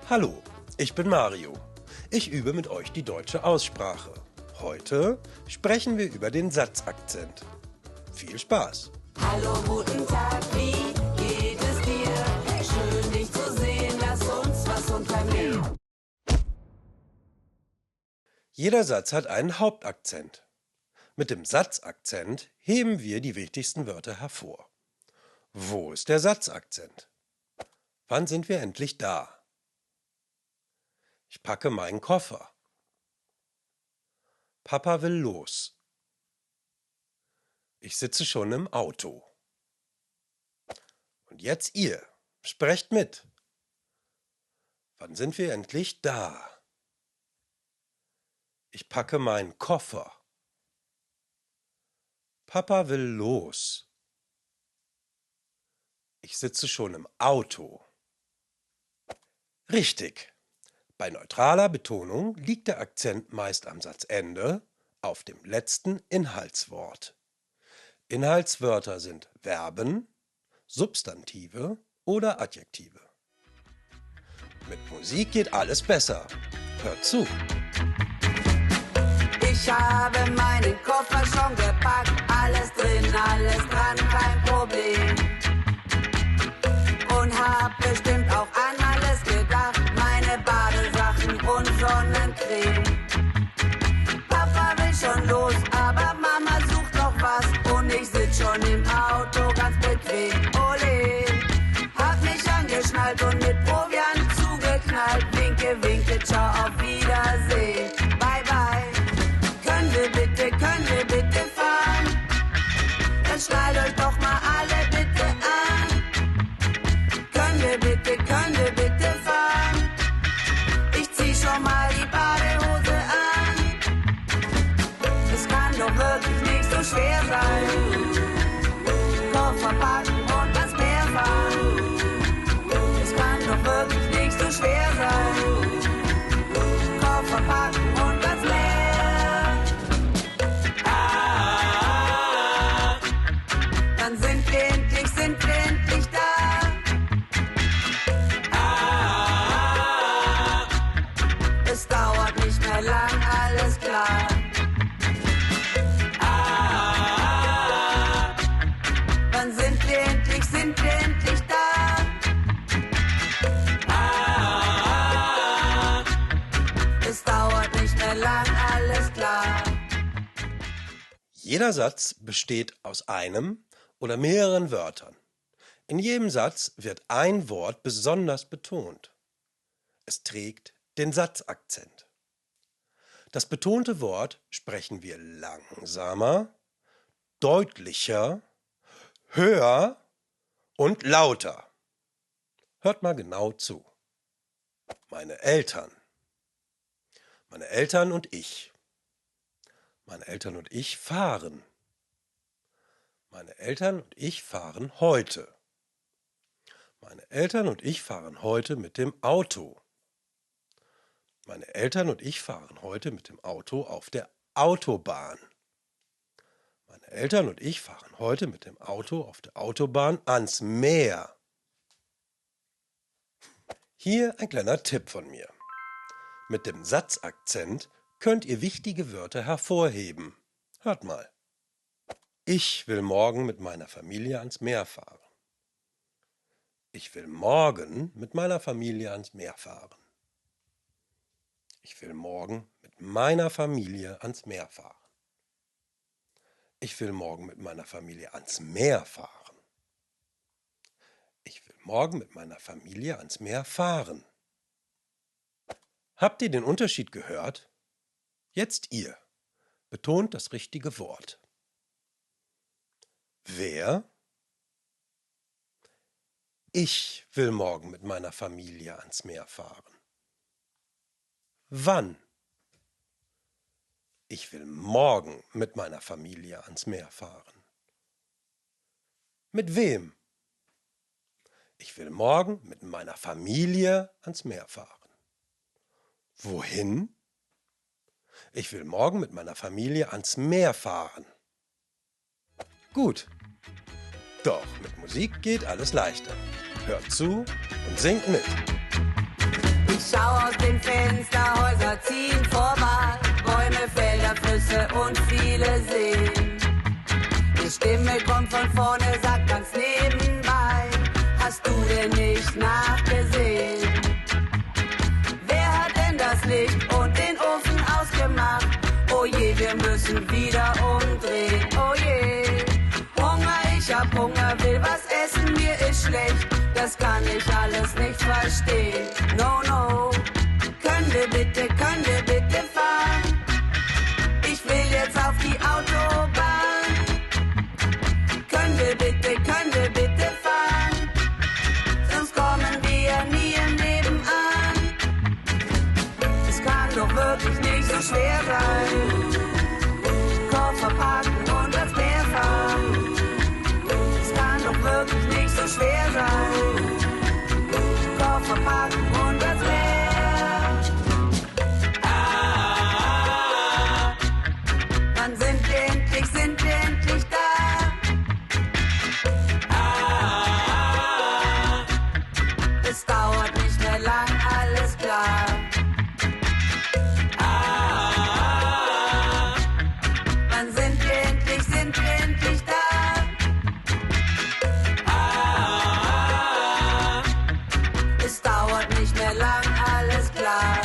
Hallo, ich bin Mario. Ich übe mit euch die deutsche Aussprache. Heute sprechen wir über den Satzakzent. Viel Spaß! Hallo, guten Tag, wie geht es dir? Schön, dich zu sehen, lass uns was unternehmen. Jeder Satz hat einen Hauptakzent. Mit dem Satzakzent heben wir die wichtigsten Wörter hervor. Wo ist der Satzakzent? Wann sind wir endlich da? Ich packe meinen Koffer. Papa will los. Ich sitze schon im Auto. Und jetzt ihr, sprecht mit. Wann sind wir endlich da? Ich packe meinen Koffer. Papa will los. Ich sitze schon im Auto. Richtig. Bei neutraler Betonung liegt der Akzent meist am Satzende auf dem letzten Inhaltswort. Inhaltswörter sind Verben, Substantive oder Adjektive. Mit Musik geht alles besser. Hört zu! Ich habe meinen Koffer schon gepackt, alles drin, alles dran, kein Problem. Und hab bestimmt auch an alles gedacht, meine Badesachen und Sonnencreme. Papa will schon los, aber Mama sucht noch was und ich sitz schon im Auto ganz bequem. Ole, hab mich angeschnallt und mit Proviant zugeknallt. Winke, winke, ciao, auf Wiedersehen. Bye, bye. Können wir bitte fahren? Dann schnallt euch doch mal alle bitte an. Können wir bitte fahren? Ich zieh schon mal die Badehose an. Es kann doch wirklich nicht so schwer sein. Koffer packen und ans Meer fahren. Es kann doch wirklich nicht so schwer sein. Koffer packen und ans Meer. Dann sind wir endlich da. Es dauert nicht mehr lang, alles klar. Wann sind wir endlich da? Es dauert nicht mehr lang, alles klar. Jeder Satz besteht aus einem oder mehreren Wörtern. In jedem Satz wird ein Wort besonders betont. Es trägt den Satzakzent. Das betonte Wort sprechen wir langsamer, deutlicher, höher und lauter. Hört mal genau zu. Meine Eltern. Meine Eltern und ich. Meine Eltern und ich fahren. Meine Eltern und ich fahren heute. Meine Eltern und ich fahren heute mit dem Auto. Meine Eltern und ich fahren heute mit dem Auto auf der Autobahn. Meine Eltern und ich fahren heute mit dem Auto auf der Autobahn ans Meer. Hier ein kleiner Tipp von mir. Mit dem Satzakzent könnt ihr wichtige Wörter hervorheben. Hört mal. Ich will morgen mit meiner Familie ans Meer fahren. Ich will morgen mit meiner Familie ans Meer fahren. Ich will morgen mit meiner Familie ans Meer fahren. Ich will morgen mit meiner Familie ans Meer fahren. Ich will morgen mit meiner Familie ans Meer fahren. Habt ihr den Unterschied gehört? Jetzt ihr. Betont das richtige Wort. Wer? Ich will morgen mit meiner Familie ans Meer fahren. Wann? Ich will morgen mit meiner Familie ans Meer fahren. Mit wem? Ich will morgen mit meiner Familie ans Meer fahren. Wohin? Ich will morgen mit meiner Familie ans Meer fahren. Gut. Doch mit Musik geht alles leichter. Hört zu und singt mit. Ich Ich schau aus dem Fenster, Häuser ziehen vorbei, Bäume, Felder, Flüsse und viele Seen. Die Stimme kommt von vorne, sagt ganz nebenbei, hast du denn nicht nachgesehen? Wer hat denn das Licht und den Ofen ausgemacht? Oh je, wir müssen wieder umdrehen, oh je. Hunger, ich hab Hunger, will was essen, mir ist schlecht. Das kann ich alles nicht verstehen, no, no. Können wir bitte fahren? Ich will jetzt auf die Autobahn. Können wir bitte fahren? Sonst kommen wir nie im Leben an. Es kann doch wirklich nicht so schwer sein. Koffer packen und ans Meer fahren. Es kann doch wirklich nicht so schwer sein. Koffer packen und ans Meer. Wann sind wir endlich da? Es dauert nicht mehr lang, alles klar. Wann sind wir endlich da? Es dauert nicht mehr lang, alles klar.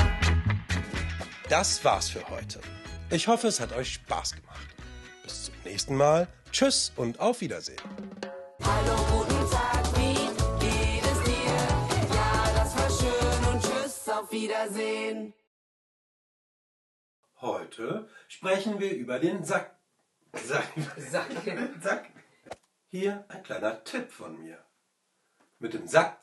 Das war's für heute. Ich hoffe, es hat euch Spaß gemacht. Bis zum nächsten Mal. Tschüss und auf Wiedersehen. Hallo, guten Tag, wie geht es dir? Ja, das war schön und tschüss, auf Wiedersehen. Heute sprechen wir über den Sack. Sack. Hier ein kleiner Tipp von mir. Mit dem Sack.